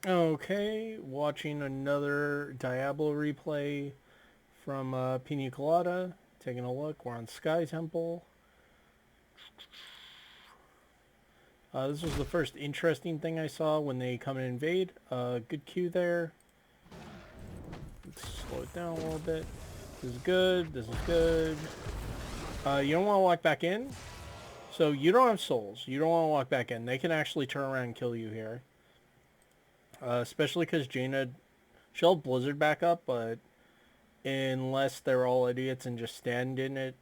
Okay, watching another Diablo replay from Pina Colada. Taking a look, we're on Sky Temple. This was the first interesting thing I saw when they come and invade. Good queue there. Let's slow it down a little bit. This is good, this is good. You don't want to walk back in. So you don't have souls. You don't want to walk back in. They can actually turn around and kill you here. Especially because Jaina, she'll Blizzard back up, but unless they're all idiots and just stand in it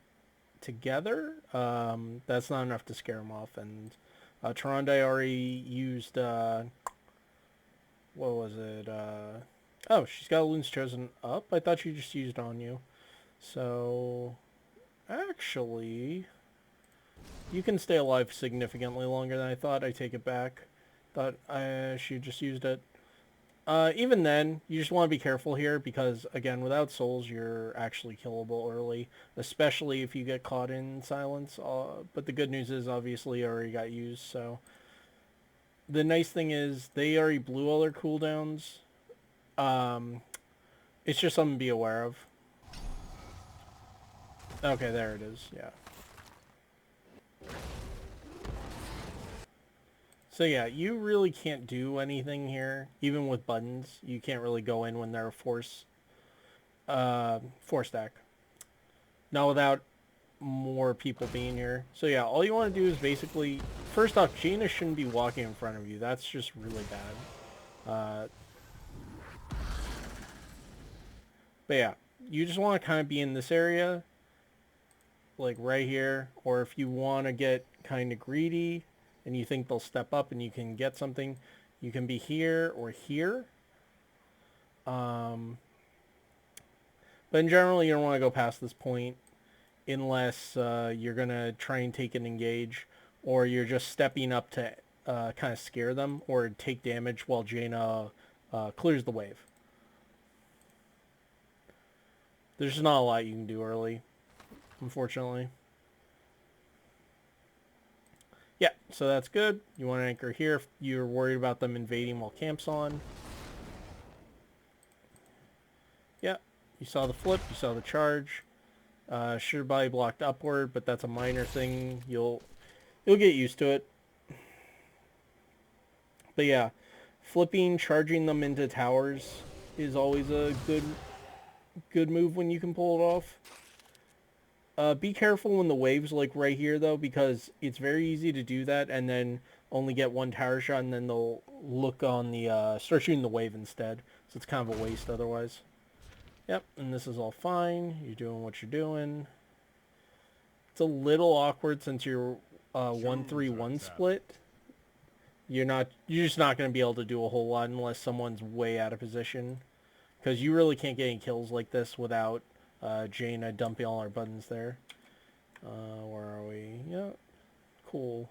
together, that's not enough to scare them off. And Tyrande already used, what was it? Oh, she's got Loon's Chosen up. I thought she just used on you. So, actually, you can stay alive significantly longer than I thought. I take it back. Thought she just used it. Even then, you just want to be careful here because, again, without souls, you're actually killable early, especially if you get caught in silence. But the good news is, obviously, you already got used, so... The nice thing is, they already blew all their cooldowns. Um, it's just something to be aware of. Okay, there it is, yeah. So yeah, you really can't do anything here, even with buttons. You can't really go in when they're force stack. Not without more people being here. So yeah, all you want to do is basically, first off, Jaina shouldn't be walking in front of you. That's just really bad. But yeah, you just want to kind of be in this area, like right here, or if you want to get kind of greedy and you think they'll step up and you can get something, you can be here or here. But in general, you don't want to go past this point unless you're going to try and take an engage, or you're just stepping up to kind of scare them or take damage while Jaina clears the wave. There's just not a lot you can do early, unfortunately. Yeah, so that's good. You want to anchor here if you're worried about them invading while camp's on. Yeah, you saw the flip, you saw the charge. Should have probably blocked upward, but that's a minor thing. You'll get used to it. But yeah, flipping, charging them into towers is always a good move when you can pull it off. Be careful when the wave's like right here though, because it's very easy to do that and then only get one tower shot, and then they'll look on the start shooting the wave instead. So it's kind of a waste otherwise. Yep, and this is all fine. You're doing what you're doing. It's a little awkward since you're 1-3-1 split. You're just not going to be able to do a whole lot unless someone's way out of position, because you really can't get any kills like this without Jaina dumping all our buttons there. Where are we? Yeah, cool.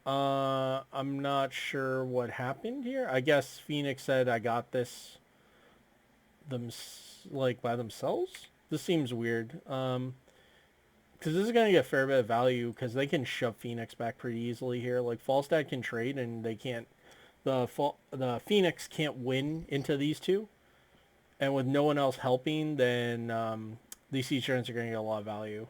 I'm not sure what happened here. I guess Phoenix said I got this like by themselves. This seems weird. Because this is going to get a fair bit of value because they can shove Phoenix back pretty easily here. Like, Falstad can trade and they can't... The Phoenix can't win into these two. And with no one else helping, then these siege turns are going to get a lot of value.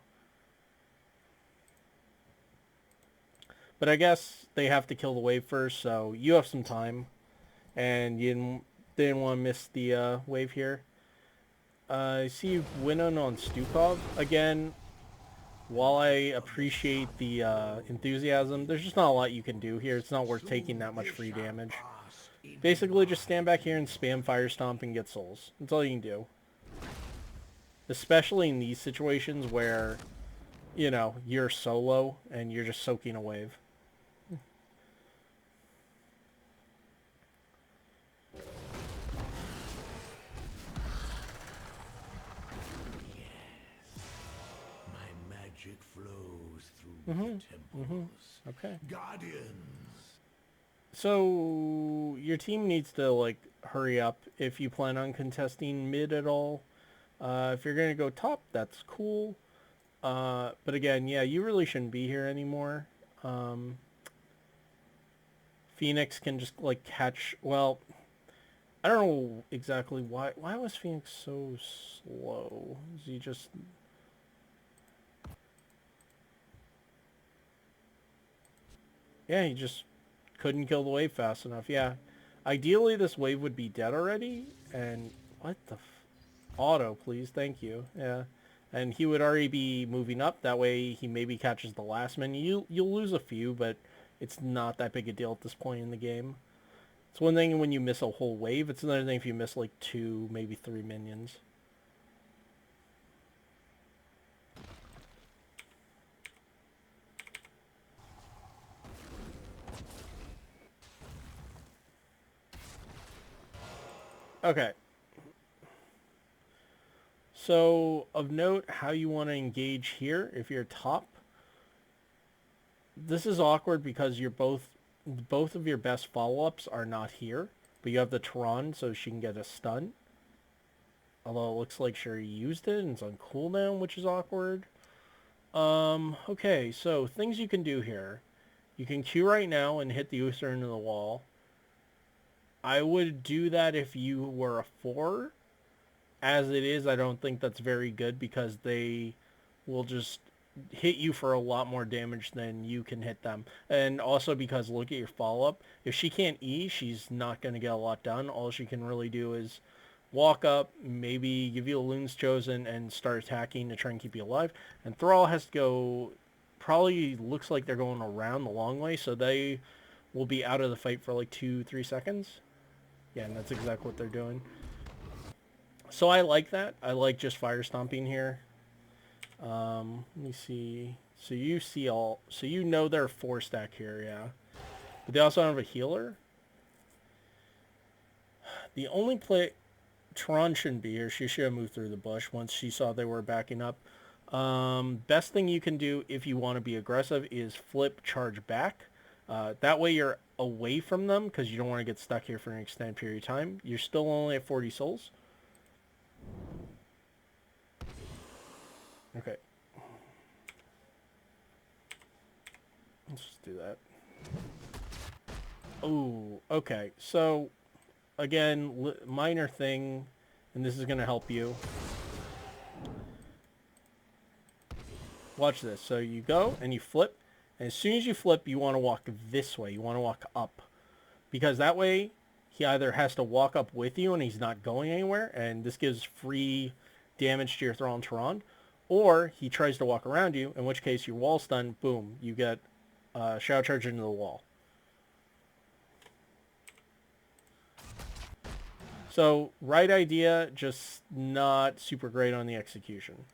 But I guess they have to kill the wave first, so you have some time. And you didn't want to miss the wave here. I see you winning on Stukov. Again, while I appreciate the enthusiasm, there's just not a lot you can do here. It's not worth taking that much free damage. Basically, just stand back here and spam Fire Stomp and get souls. That's all you can do. Especially in these situations where, you know, you're solo and you're just soaking a wave. Flows through the temples. Okay. Guardians. So your team needs to like hurry up if you plan on contesting mid at all. If you're going to go top, that's cool. But again, yeah, you really shouldn't be here anymore. Phoenix can just like catch, well, I don't know exactly why was Phoenix so slow? Is he just... Yeah, he just couldn't kill the wave fast enough. Yeah. Ideally, this wave would be dead already. And what the... Auto, please. Thank you. Yeah. And he would already be moving up. That way, he maybe catches the last minion. You'll lose a few, but it's not that big a deal at this point in the game. It's one thing when you miss a whole wave. It's another thing if you miss like 2, maybe 3 minions. Okay. So, of note, how you want to engage here, if you're top, this is awkward because you're both of your best follow-ups are not here, but you have the Tron, so she can get a stun. Although it looks like she used it and it's on cooldown, which is awkward. Okay, so things you can do here. You can Q right now and hit the Uther into the wall. I would do that if you were a 4. As it is, I don't think that's very good because they will just hit you for a lot more damage than you can hit them. And also because look at your follow-up. If she can't E, she's not going to get a lot done. All she can really do is walk up, maybe give you a Loon's Chosen, and start attacking to try and keep you alive. And Thrall has to go... Probably looks like they're going around the long way, so they will be out of the fight for like 2-3 seconds. Yeah, and that's exactly what they're doing. So I like that. I like just fire stomping here. Let me see. So you see all... So you know they're 4 stack here, yeah. But they also have a healer. The only play... Tron shouldn't be here. She should have moved through the bush once she saw they were backing up. Best thing you can do if you want to be aggressive is flip charge back. That way you're away from them because you don't want to get stuck here for an extended period of time. You're still only at 40 souls. Okay. Let's just do that. Oh, okay. So, again, minor thing, and this is going to help you. Watch this. So you go and you flip. And as soon as you flip, you want to walk this way. You want to walk up. Because that way, he either has to walk up with you and he's not going anywhere. And this gives free damage to your Thrall and Tron. Or he tries to walk around you, in which case your wall stun, boom, you get Shadow Charge into the wall. So, right idea, just not super great on the execution.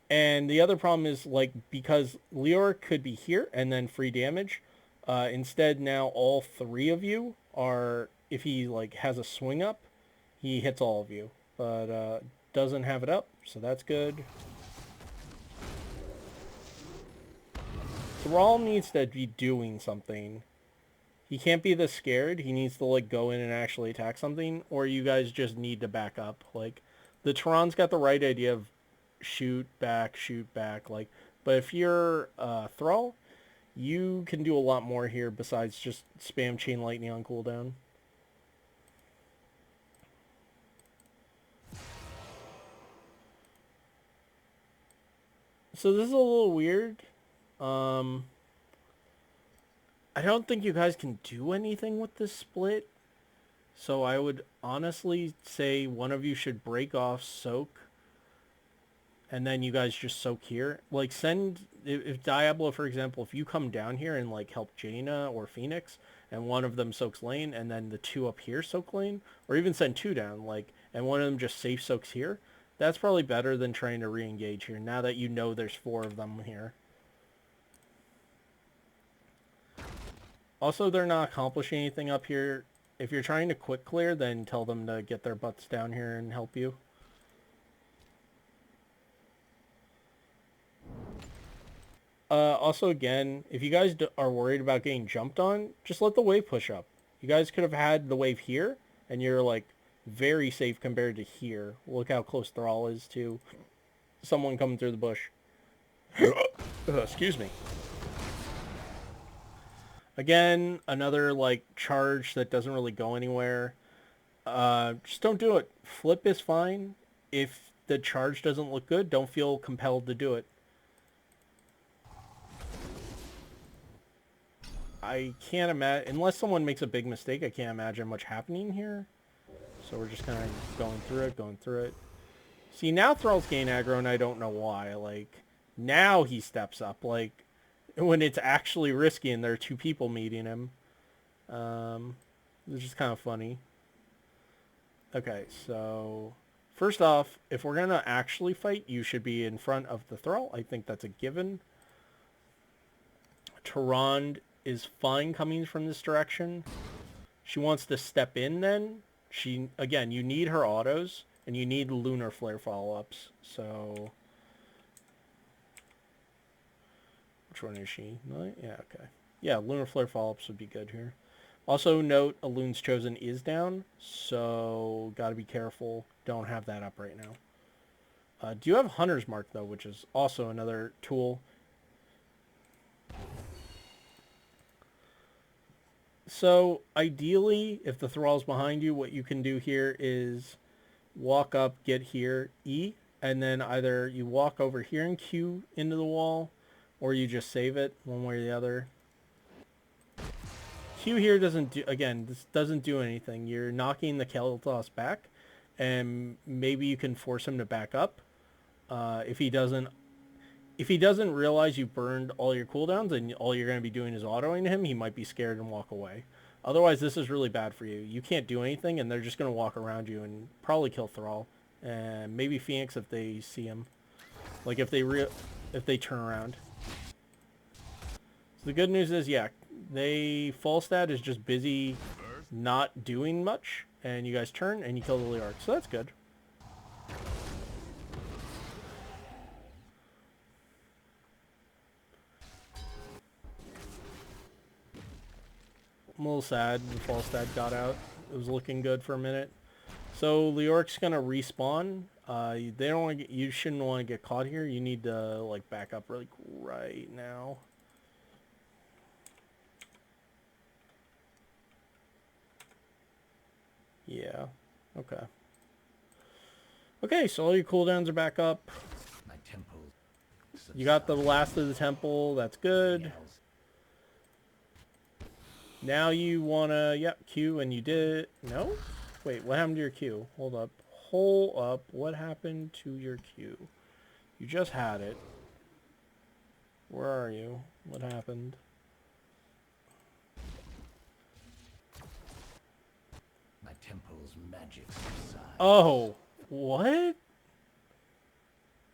And the other problem is, like, because Leoric could be here and then free damage, instead now all 3 of you are, if he, like, has a swing up, he hits all of you. But, doesn't have it up, so that's good. Thrall needs to be doing something. He can't be this scared. He needs to, like, go in and actually attack something, or you guys just need to back up. Like, the Tron's got the right idea of shoot back, like, but if you're Thrall, you can do a lot more here besides just spam Chain Lightning on cooldown. So this is a little weird. I don't think you guys can do anything with this split. So I would honestly say one of you should break off Soak. And then you guys just soak here. Like, if Diablo, for example, if you come down here and, like, help Jaina or Phoenix, and one of them soaks lane, and then the 2 up here soak lane, or even send 2 down, like, and one of them just safe soaks here, that's probably better than trying to re-engage here, now that you know there's 4 of them here. Also, they're not accomplishing anything up here. If you're trying to quick clear, then tell them to get their butts down here and help you. Also, again, if you guys are worried about getting jumped on, just let the wave push up. You guys could have had the wave here, and you're like, very safe compared to here. Look how close Thrall is to someone coming through the bush. Excuse me. Again, another like charge that doesn't really go anywhere. Just don't do it. Flip is fine. If the charge doesn't look good, don't feel compelled to do it. I can't imagine, unless someone makes a big mistake, I can't imagine much happening here. So we're just kind of going through it. See, now Thrall's gain aggro, and I don't know why. Like, now he steps up. Like, when it's actually risky and there are two people meeting him. It's just kind of funny. Okay, so first off, if we're going to actually fight, you should be in front of the Thrall. I think that's a given. Tyrande is fine coming from this direction. She wants to step in then. Again, you need her autos, and you need Lunar Flare follow-ups. So, which one is she? Yeah, okay. Yeah, Lunar Flare follow-ups would be good here. Also note, Elun's Chosen is down, so gotta be careful. Don't have that up right now. Do you have Hunter's Mark, though, which is also another tool. So, ideally, if the Thrall's behind you, what you can do here is walk up, get here, E, and then either you walk over here and Q into the wall, or you just save it, one way or the other. Q here doesn't do, again, this doesn't do anything. You're knocking the Kel'Thas back, and maybe you can force him to back up. If he doesn't realize you burned all your cooldowns and all you're going to be doing is autoing him, he might be scared and walk away. Otherwise, this is really bad for you. You can't do anything, and they're just going to walk around you and probably kill Thrall. And maybe Phoenix if they see him. Like, if they turn around. So the good news is, yeah, Falstad is just busy not doing much, and you guys turn, and you kill the Leoric. So that's good. I'm a little sad when Falstad got out. It was looking good for a minute. So Leoric's gonna respawn. They don't want to you shouldn't want to get caught here. You need to like back up really right now. Yeah. Okay. Okay, so all your cooldowns are back up. My temple. You got the last of the temple. That's good. Now you wanna, yep, Q, and you did, no? Wait, what happened to your Q? Hold up. Hold up. What happened to your Q? You just had it. Where are you? What happened? My temple's magic subside. Oh, what?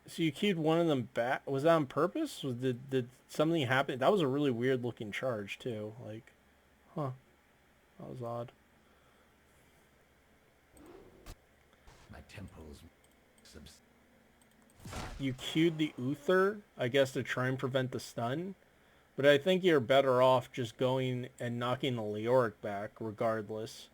So you queued one of them back? Was that on purpose? Did something happen? That was a really weird looking charge too. Like, huh? That was odd. My temple's subside. You queued the Uther, I guess, to try and prevent the stun. But I think you're better off just going and knocking the Leoric back regardless.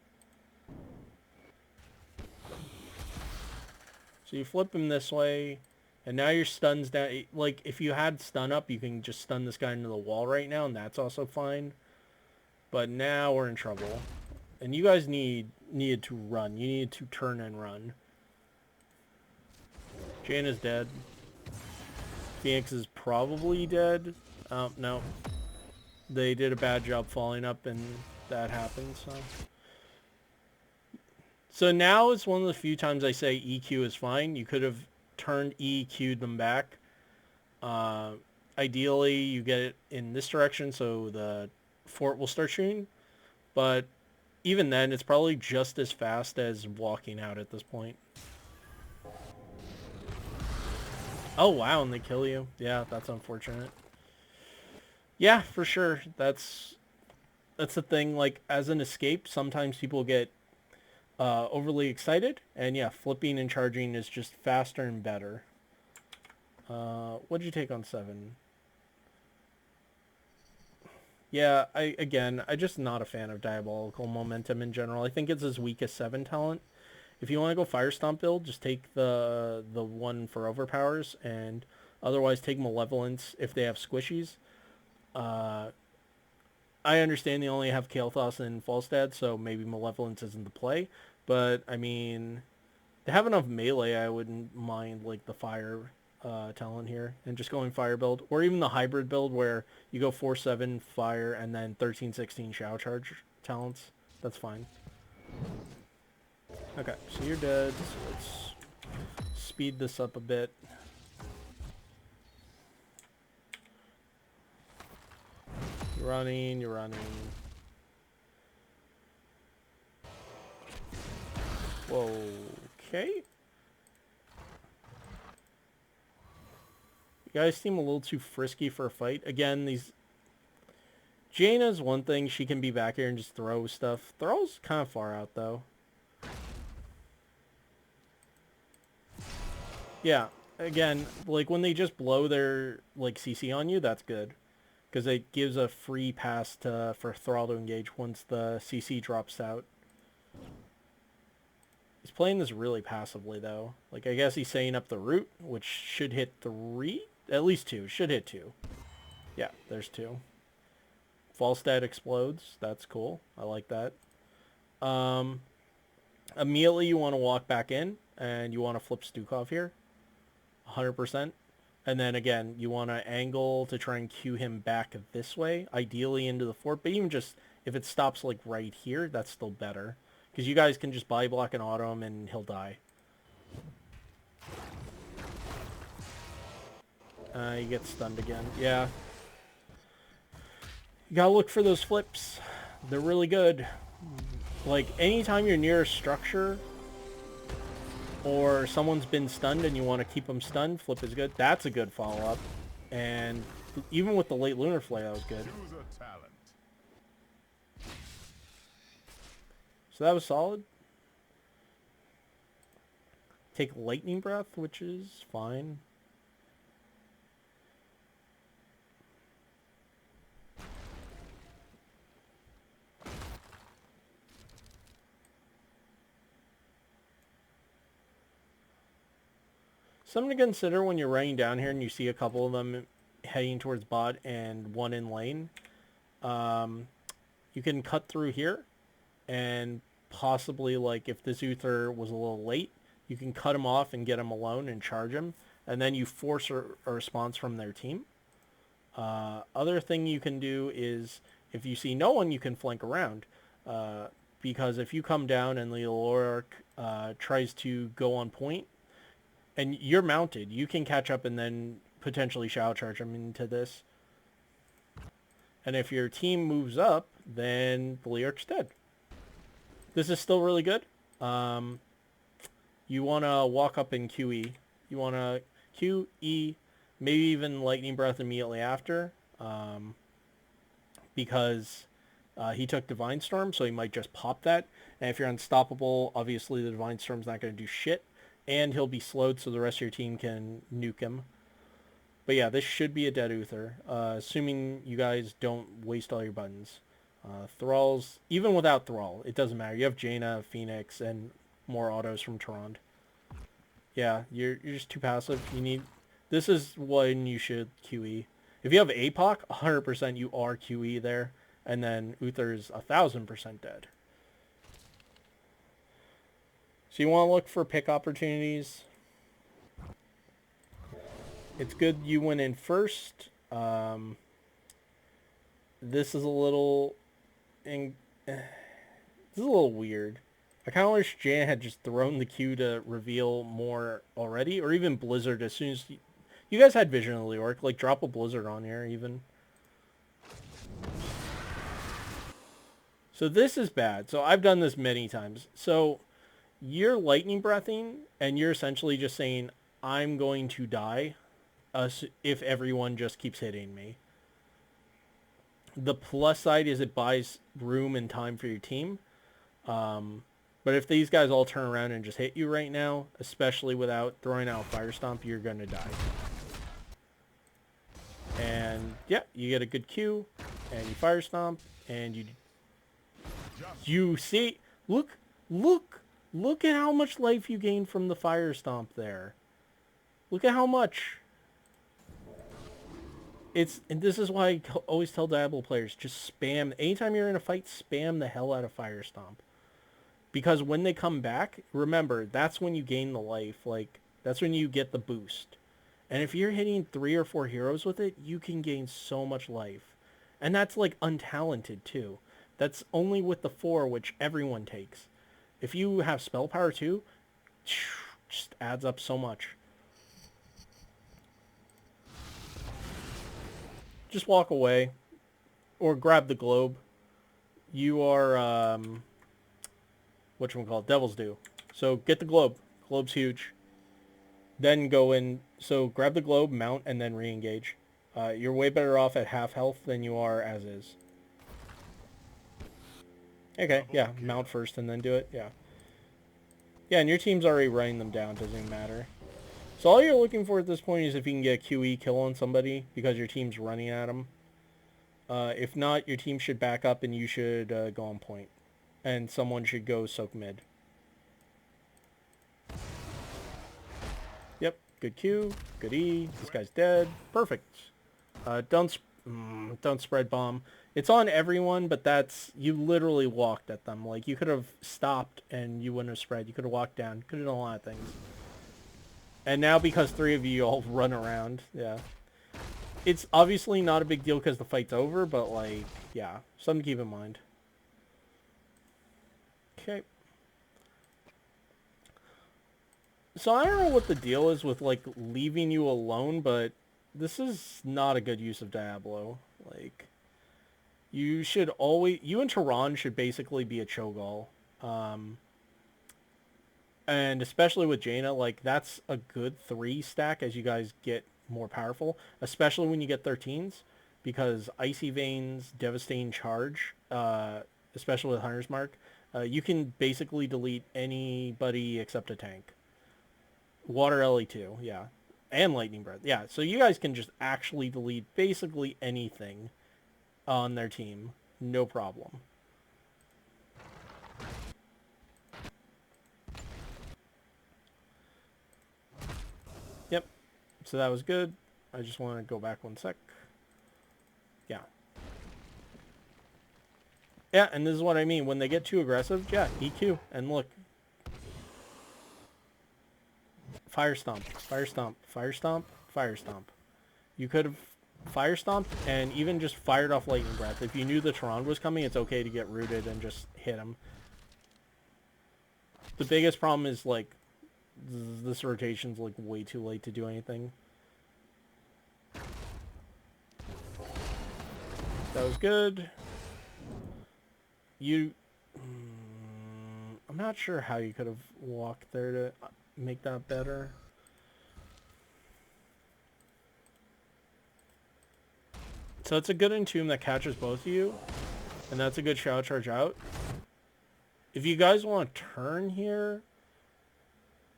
So you flip him this way, and now your stun's down. Like, if you had stun up, you can just stun this guy into the wall right now, and that's also fine. But now we're in trouble. And you guys needed to run. You needed to turn and run. Jane is dead. Phoenix is probably dead. No. They did a bad job falling up, and that happened, so... So now is one of the few times I say EQ is fine. You could have turned EQ'd them back. Ideally, you get it in this direction so the fort will start shooting. But even then, it's probably just as fast as walking out at this point. Oh, wow, and they kill you. Yeah, that's unfortunate. Yeah, for sure. That's the thing. Like, as an escape, sometimes people get overly excited, and yeah, flipping and charging is just faster and better. What'd you take on 7? Yeah, I'm just not a fan of Diabolical Momentum in general. I think it's his weakest 7 talent, If you want to go Fire Stomp build, just take the one for overpowers, and otherwise take Malevolence if they have squishies. I understand they only have Kael'thas and Falstad, so maybe Malevolence isn't the play. But, I mean, they have enough melee, I wouldn't mind, like, the Fire talent here. And just going Fire build. Or even the hybrid build where you go 4-7 Fire and then 13-16 Shadow Charge talents. That's fine. Okay, so you're dead. So let's speed this up a bit. You're running, you're running. Whoa, okay. You guys seem a little too frisky for a fight. Again, these... Jaina's one thing, she can be back here and just throw stuff. Thrall's kind of far out, though. Yeah, again, like, when they just blow their, like, CC on you, that's good. Because it gives a free pass for Thrall to engage once the CC drops out. He's playing this really passively, though. Like, I guess he's setting up the root, which should hit 3? At least 2. Should hit 2. Yeah, there's 2. Falstad explodes. That's cool. I like that. Immediately you want to walk back in, and you want to flip Stukov here. 100%. And then again, you want to angle to try and cue him back this way, ideally into the fort. But even just, if it stops like right here, that's still better. Because you guys can just body block and auto him and he'll die. He gets stunned again. Yeah. You gotta look for those flips. They're really good. Like, anytime you're near a structure or someone's been stunned and you want to keep them stunned, flip is good. That's a good follow-up. And even with the late Lunar Flare, that was good. So that was solid. Take Lightning Breath, which is fine. Something to consider when you're running down here and you see a couple of them heading towards bot and one in lane. You can cut through here and possibly, like, if this Uther was a little late, you can cut him off and get him alone and charge him. And then you force a response from their team. Other thing you can do is, if you see no one, you can flank around. Because if you come down and the Leoric tries to go on point, and you're mounted, you can catch up and then potentially shadow charge him into this. And if your team moves up, then the Leoric's dead. This is still really good. You want to walk up in QE. You want to QE, maybe even Lightning Breath immediately after. Because he took Divine Storm, so he might just pop that. And if you're unstoppable, obviously the Divine Storm's not going to do shit. And he'll be slowed so the rest of your team can nuke him. But yeah, this should be a dead Uther, assuming you guys don't waste all your buttons. Thralls, even without Thrall, it doesn't matter. You have Jaina, Phoenix, and more autos from Tyrande. Yeah, you're just too passive. You need... This is when you should QE. If you have APOC, 100% you are QE there. And then Uther's 1,000% dead. So you want to look for pick opportunities. It's good you went in first. This is a little... this is a little weird. I kind of wish Jan had just thrown the Q to reveal more already. Or even Blizzard as soon as... You guys had Vision of the Leoric. Like, drop a Blizzard on here even. So this is bad. So I've done this many times. So... You're lightning breathing, and you're essentially just saying, I'm going to die if everyone just keeps hitting me. The plus side is it buys room and time for your team. But if these guys all turn around and just hit you right now, especially without throwing out Fire Stomp, you're going to die. And yeah, you get a good Q, and you Fire Stomp, and you see, look, Look at how much life you gained from the fire stomp there. Look at how much. And this is why I always tell Diablo players, just spam. Anytime you're in a fight, spam the hell out of fire stomp. Because when they come back, remember, that's when you gain the life. Like, that's when you get the boost. And if you're hitting 3 or 4 heroes with it, you can gain so much life. And that's like untalented too. That's only with the 4, which everyone takes. If you have spell power too, just adds up so much. Just walk away. Or grab the globe. You are, whatchamacallit, Devil's Due. So get the globe. Globe's huge. Then go in, so grab the globe, mount, and then re-engage. You're way better off at half health than you are as is. Okay, yeah, mount first and then do it, yeah. Yeah, and your team's already running them down, doesn't even matter. So all you're looking for at this point is if you can get a QE kill on somebody because your team's running at them. If not, your team should back up and you should go on point. And someone should go soak mid. Yep, good Q, good E, this guy's dead. Perfect. Don't spread bomb. It's on everyone, but that's, you literally walked at them. Like, you could have stopped and you wouldn't have spread. You could have walked down. Could have done a lot of things. And now because 3 of you all run around, yeah. It's obviously not a big deal because the fight's over, but like, yeah, something to keep in mind. Okay. So I don't know what the deal is with like leaving you alone, but this is not a good use of Diablo. Like, you should always, you and Tehran should basically be a Cho'Gall. And especially with Jaina, like, that's a good 3 stack as you guys get more powerful, especially when you get 13s, because Icy Veins, Devastating Charge, especially with Hunter's Mark, you can basically delete anybody except a tank. Water Ellie too, yeah. And Lightning Breath, yeah. So you guys can just actually delete basically anything on their team. No problem. Yep. So that was good. I just want to go back 1 sec. Yeah. Yeah, and this is what I mean. When they get too aggressive, yeah, EQ. And look. Fire Stomp, Fire Stomp, Fire Stomp, Fire Stomp. You could have Fire Stomped and even just fired off Lightning Breath. If you knew the Tehran was coming, it's okay to get rooted and just hit him. The biggest problem is, like, this rotation's, like, way too late to do anything. That was good. I'm not sure how you could have walked there to make that better. So it's a good entomb that catches both of you, and that's a good Shadow Charge out. If you guys want to turn here,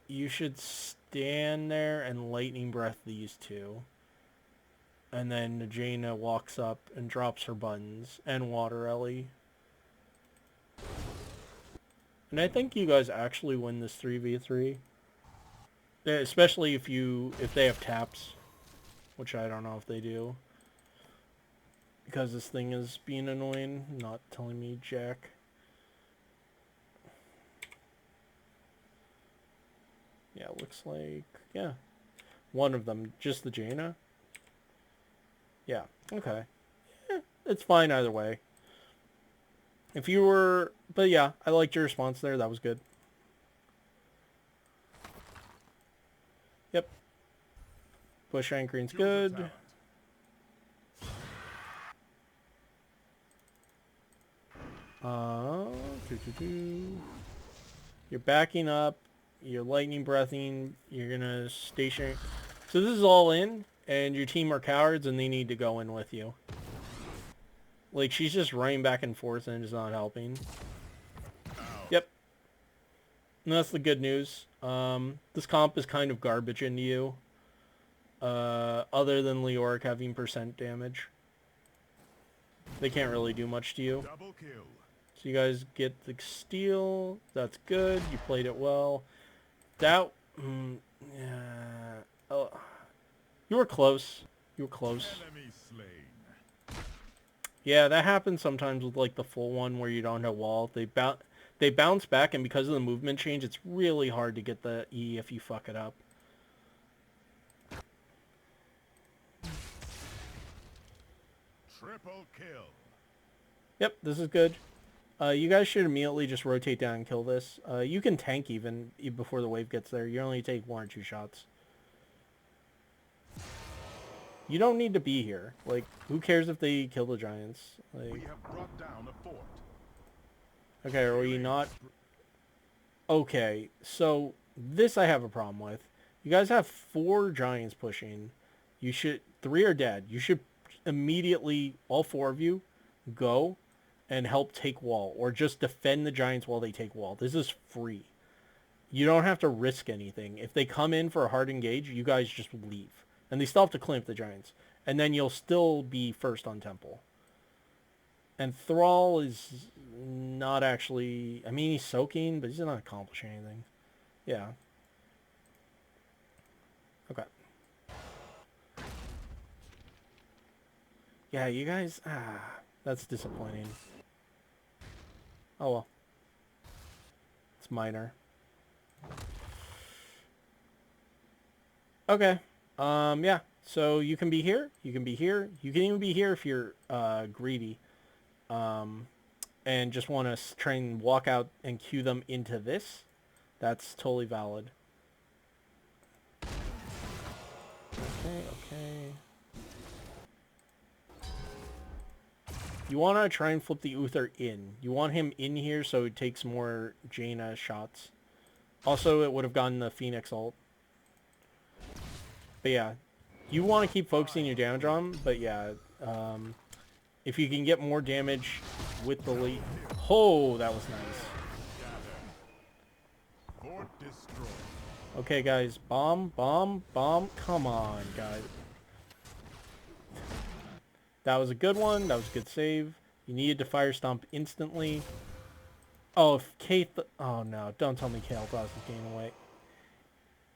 you should stand there and Lightning Breath these two. And then Jaina walks up and drops her buttons, and Water Ellie. And I think you guys actually win this 3v3. Especially if they have taps, which I don't know if they do. Because this thing is being annoying, not telling me jack. Yeah, it looks like, yeah. One of them, just the Jaina. Yeah, okay. It's fine either way. If you were, but yeah, I liked your response there. That was good. Yep. Bush anchoring's good. You're backing up. You're lightning breathing. You're gonna station. So this is all in, and your team are cowards, and they need to go in with you. Like, she's just running back and forth, and it's not helping. Yep. And that's the good news. This comp is kind of garbage into you. Other than Leoric having % damage. They can't really do much to you. So you guys get the steal. That's good. You played it well. That... yeah. Oh, you were close. You were close. Enemy slain. Yeah, that happens sometimes with like the full one where you don't have wall. They bounce back, and because of the movement change, it's really hard to get the E if you fuck it up. Triple kill. Yep, this is good. You guys should immediately just rotate down and kill this. You can tank even before the wave gets there. You only take 1 or 2 shots. You don't need to be here. Like, who cares if they kill the giants? Like, We have brought down a fort. okay, are we not? Okay, so this I have a problem with. You guys have 4 giants pushing. You should... 3 are dead. You should immediately, all 4 of you, go and help take wall. Or just defend the giants while they take wall. This is free. You don't have to risk anything. If they come in for a hard engage, you guys just leave. And they still have to clamp the giants. And then you'll still be first on temple. And Thrall is not actually... I mean, he's soaking, but he's not accomplishing anything. Yeah. Okay. Yeah, you guys... that's disappointing. Oh well. It's minor. Okay. Yeah. So you can be here. You can be here. You can even be here if you're greedy. And just want to try and walk out and cue them into this. That's totally valid. Okay. You want to try and flip the Uther in. You want him in here so it takes more Jaina shots. Also, it would have gotten the Phoenix ult. But yeah, you want to keep focusing your damage on him, but yeah, if you can get more damage with the lead... Oh, that was nice. Fort destroyed. Okay, guys, bomb, bomb, bomb. Come on, guys. That was a good one. That was a good save. You needed to fire stomp instantly. Oh, if Kate... Oh, no. Don't tell me Kale thought was getting away.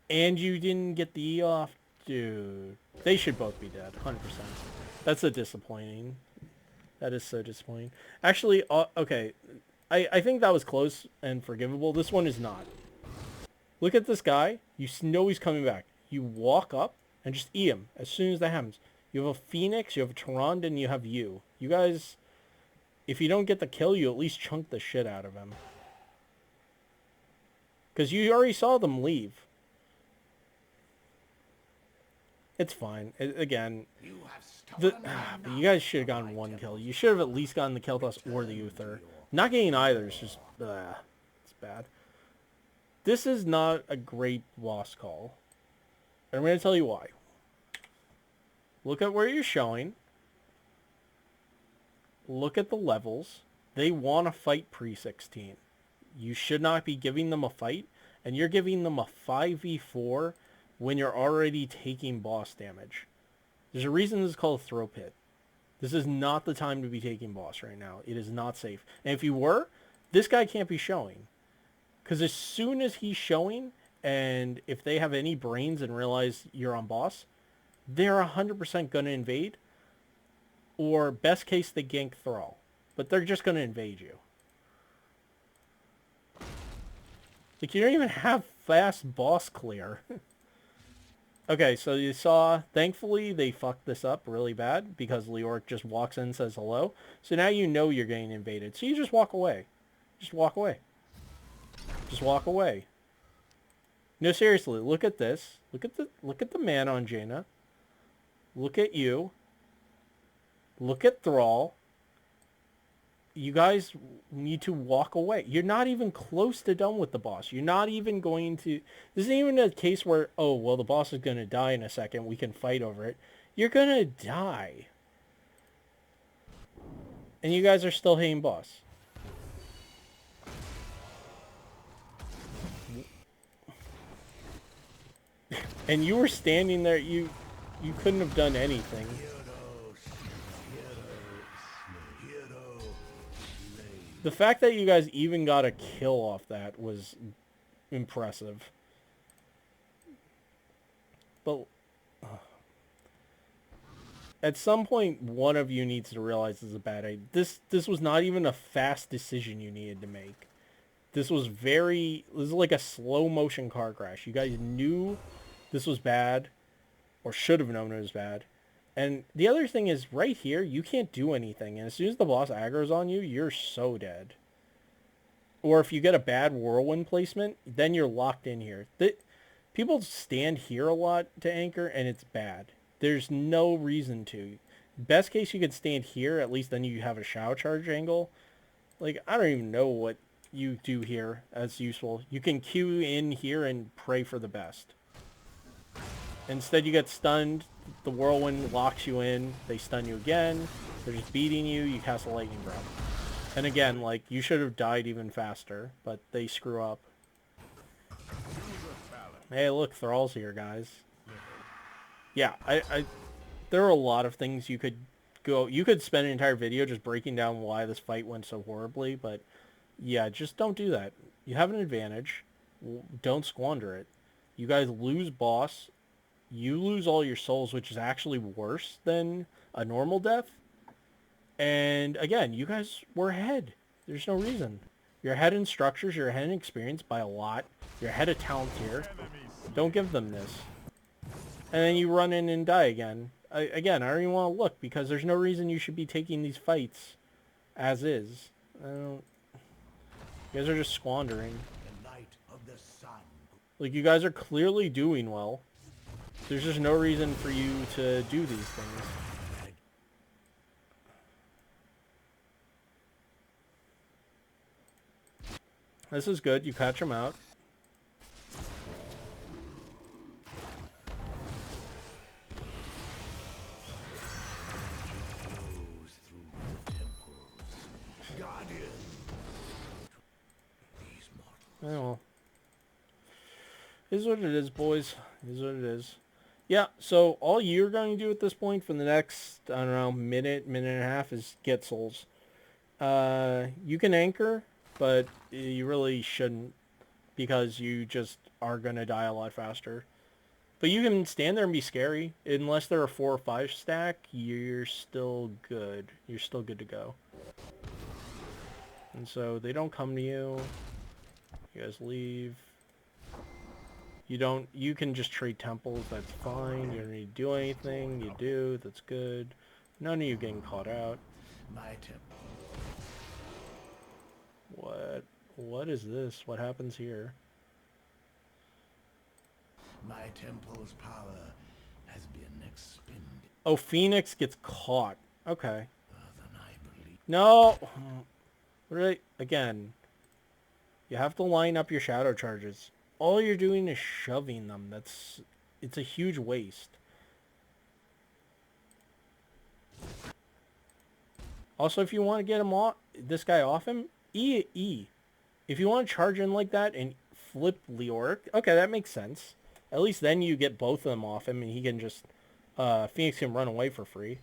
And you didn't get the E off? Dude. They should both be dead. 100%. That's a disappointing. That is so disappointing. Actually, okay. I think that was close and forgivable. This one is not. Look at this guy. You know he's coming back. You walk up and just E him as soon as that happens. You have a Phoenix, you have a Tyrande, and you have you. You guys, if you don't get the kill, you at least chunk the shit out of him. Because you already saw them leave. It's fine. Again, you guys should have gotten 1 kill. You should have at least gotten the Kel'Thas or the Uther. Not getting either is just... it's bad. This is not a great boss call. And I'm going to tell you why. Look at where you're showing. Look at the levels. They want to fight pre-16. You should not be giving them a fight. And you're giving them a 5v4 when you're already taking boss damage. There's a reason this is called a throw pit. This is not the time to be taking boss right now. It is not safe. And if you were, this guy can't be showing. Because as soon as he's showing, and if they have any brains and realize you're on boss, they're 100% going to invade. Or best case, they gank Thrall. But they're just going to invade you. Like, you don't even have fast boss clear. Okay, so you saw, thankfully, they fucked this up really bad because Leoric just walks in and says hello. So now you know you're getting invaded. So you just walk away. Just walk away. Just walk away. No, seriously, look at this. Look at the man on Jaina. Look at you. Look at Thrall. You guys need to walk away. You're not even close to done with the boss. You're not even going to... This isn't even a case where, oh, well, the boss is going to die in a second. We can fight over it. You're going to die. And you guys are still hating boss. And you were standing there. You couldn't have done anything. The fact that you guys even got a kill off that was impressive. But at some point, one of you needs to realize this is a bad idea. This was not even a fast decision you needed to make. This was like a slow motion car crash. You guys knew this was bad, or should have known it was bad. And the other thing is, right here, you can't do anything. And as soon as the boss aggro's on you, you're so dead. Or if you get a bad whirlwind placement, then you're locked in here. People stand here a lot to anchor, and it's bad. There's no reason to. Best case, you could stand here. At least then you have a shadow charge angle. Like, I don't even know what you do here as useful. You can queue in here and pray for the best. Instead, you get stunned. The whirlwind locks you in. They stun you again. They're just beating you. You cast a lightning breath. And again, like, you should have died even faster, but they screw up. Hey, look, Thrall's here, guys. Yeah, there are a lot of things you could go. You could spend an entire video just breaking down why this fight went so horribly, but yeah, just don't do that. You have an advantage. Don't squander it. You guys lose boss. You lose all your souls, which is actually worse than a normal death. And again, you guys were ahead. There's no reason. You're ahead in structures. You're ahead in experience by a lot. You're ahead of talent here. Don't give them this. And then you run in and die again. Again, I don't even want to look because there's no reason you should be taking these fights as is. You guys are just squandering. The light of the sun. Like, you guys are clearly doing well. There's just no reason for you to do these things. This is good. You catch them out. Oh, well. Is what it is, boys. Is what it is. Yeah, so all you're going to do at this point for the next, I don't know, minute and a half is get souls. You can anchor, but you really shouldn't because you just are going to die a lot faster. But you can stand there and be scary. Unless they're a 4 or 5 stack, you're still good. You're still good to go. And so they don't come to you. You guys leave. You can just trade temples, that's fine. You don't need to do anything. You do, that's good. None of you getting caught out. My temple. What is this? What happens here? My temple's power has been expended. Oh, Phoenix gets caught. Okay. Than I believe. No! Right, again. You have to line up your shadow charges. All you're doing is shoving them. It's a huge waste. Also, if you want to get him off, this guy off him, E. If you want to charge in like that and flip Leoric, okay, that makes sense. At least then you get both of them off him and he can just, Phoenix can run away for free.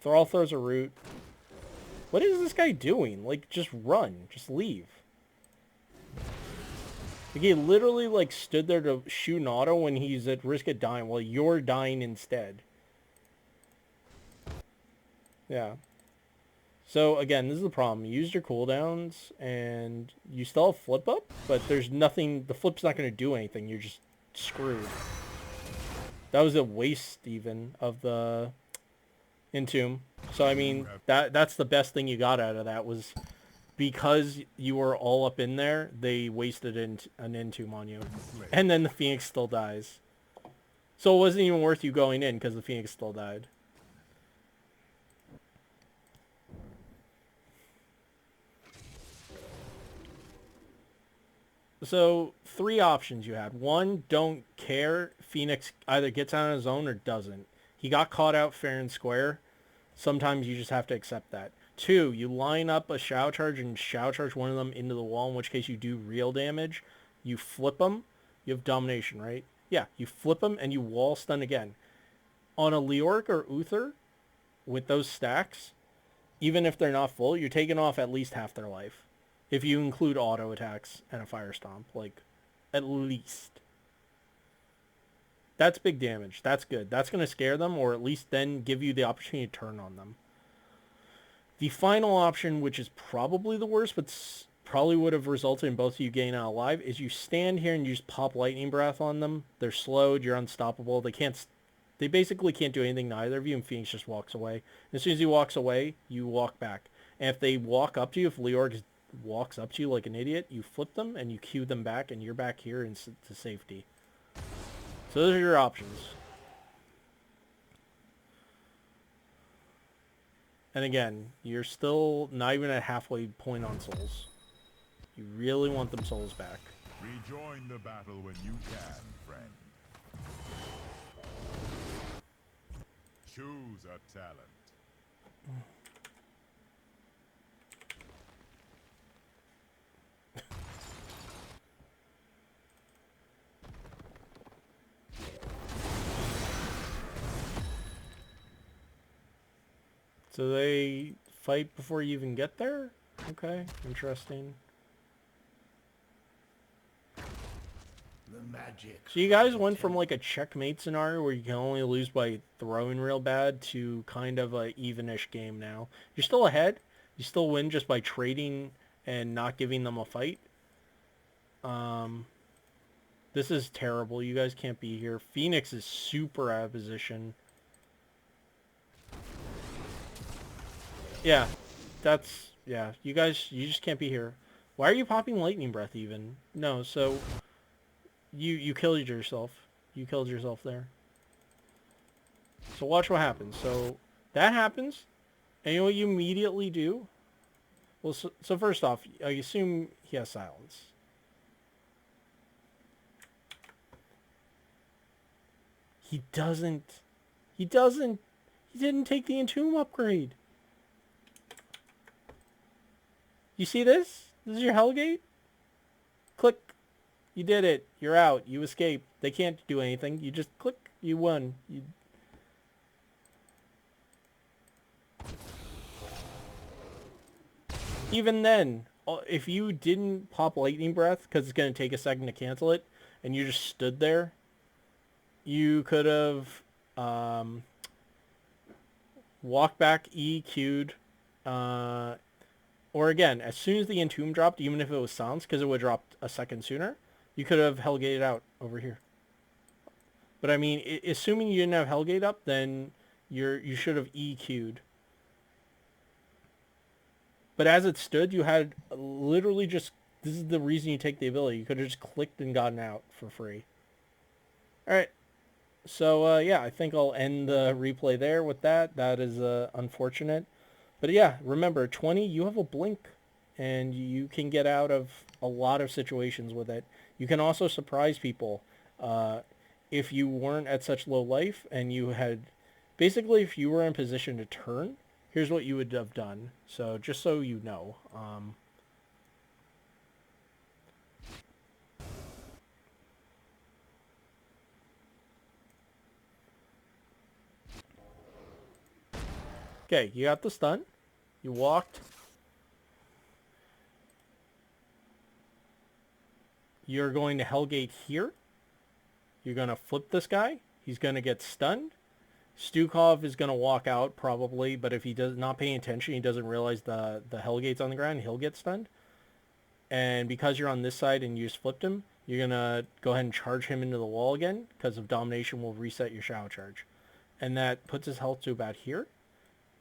Thrall throws a root. What is this guy doing? Like, just run. Just leave. Like, he literally, like, stood there to shoot an auto when he's at risk of dying while you're dying instead. Yeah. So, again, this is the problem. You used your cooldowns, and you still have flip up, but there's nothing... The flip's not going to do anything. You're just screwed. That was a waste, even, of the Entomb. So, I mean, that's the best thing you got out of that was... Because you were all up in there, they wasted an Entomb on you. And then the Phoenix still dies. So it wasn't even worth you going in because the Phoenix still died. So 3 options you had. 1, don't care. Phoenix either gets out on his own or doesn't. He got caught out fair and square. Sometimes you just have to accept that. 2, you line up a Shadow Charge and Shadow Charge one of them into the wall, in which case you do real damage. You flip them. You have Domination, right? Yeah, you flip them and you wall stun again. On a Leoric or Uther, with those stacks, even if they're not full, you're taking off at least half their life. If you include auto attacks and a fire stomp, like, at least. That's big damage. That's good. That's going to scare them, or at least then give you the opportunity to turn on them. The final option, which is probably the worst, but probably would have resulted in both of you getting out alive, is you stand here and you just pop lightning breath on them. They're slowed. You're unstoppable. They basically can't do anything to either of you, and Phoenix just walks away. As soon as he walks away, you walk back. And if they walk up to you, if Leorg just walks up to you like an idiot, you flip them and you cue them back, and you're back here to safety. So those are your options. And again, you're still not even at halfway point on souls. You really want them souls back. Rejoin the battle when you can, friend. Choose a talent. So they fight before you even get there? Okay, interesting. The magic. So you guys went from like a checkmate scenario where you can only lose by throwing real bad to kind of a even-ish game now. You're still ahead. You still win just by trading and not giving them a fight. This is terrible. You guys can't be here. Phoenix is super out of position. Yeah, yeah, you just can't be here. Why are you popping lightning breath even? No, so you killed yourself. You killed yourself there. So watch what happens. So that happens, and you know what you immediately do? Well, so first off, I assume he has silence. He doesn't. He didn't take the Entomb upgrade. You see this? This is your Hellgate? Click. You did it. You're out. You escaped. They can't do anything. You just click. You won. Even then, if you didn't pop Lightning Breath, because it's going to take a second to cancel it, and you just stood there, you could have walked back, EQ'd, or again, as soon as the Entomb dropped, even if it was silenced, because it would have dropped a second sooner, you could have Hellgated out over here. But I mean, assuming you didn't have Hellgate up, then you should have EQ'd. But as it stood, you had literally just, this is the reason you take the ability. You could have just clicked and gotten out for free. Alright. So, yeah, I think I'll end the replay there with that. That is unfortunate. But yeah, remember, 20, you have a blink, and you can get out of a lot of situations with it. You can also surprise people. If you weren't at such low life, and you had, basically, if you were in position to turn, here's what you would have done. So, just so you know. Okay, you got the stun. You walked. You're going to Hellgate here. You're going to flip this guy. He's going to get stunned. Stukov is going to walk out probably, but if he does not paying attention, he doesn't realize the Hellgate's on the ground, he'll get stunned. And because you're on this side and you just flipped him, you're going to go ahead and charge him into the wall again, because of Domination will reset your Shadow Charge. And that puts his health to about here.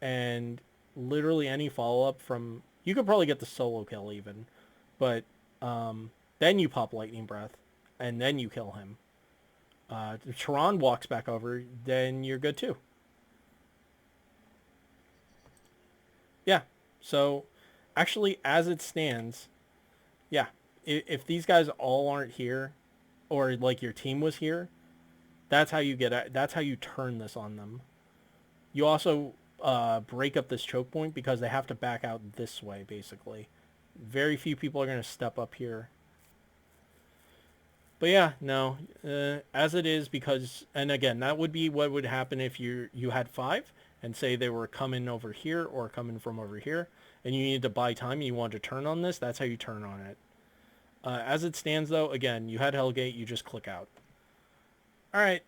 And literally any follow-up from, you could probably get the solo kill even, but then you pop Lightning Breath and then you kill him. If Charon walks back over, then you're good too. Yeah, so actually as it stands, yeah, if these guys all aren't here, or like your team was here, that's how you that's how you turn this on them. You also break up this choke point because they have to back out this way, basically. Very few people are going to step up here. But yeah, no, as it is, because, and again, that would be what would happen if you had 5, and say they were coming over here or coming from over here, and you needed to buy time and you wanted to turn on this, that's how you turn on it. As it stands, though, again, you had Hellgate, you just click out. All right,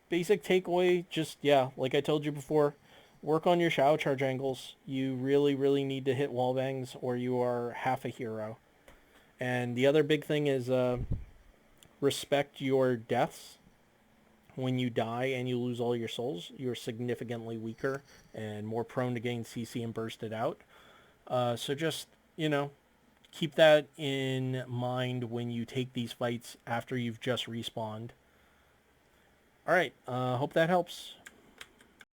basic takeaway, just, yeah, like I told you before, work on your shadow charge angles. You really, really need to hit wall bangs or you are half a hero. And the other big thing is respect your deaths. When you die and you lose all your souls, you're significantly weaker and more prone to gain CC and burst it out. So just, keep that in mind when you take these fights after you've just respawned. All right, hope that helps.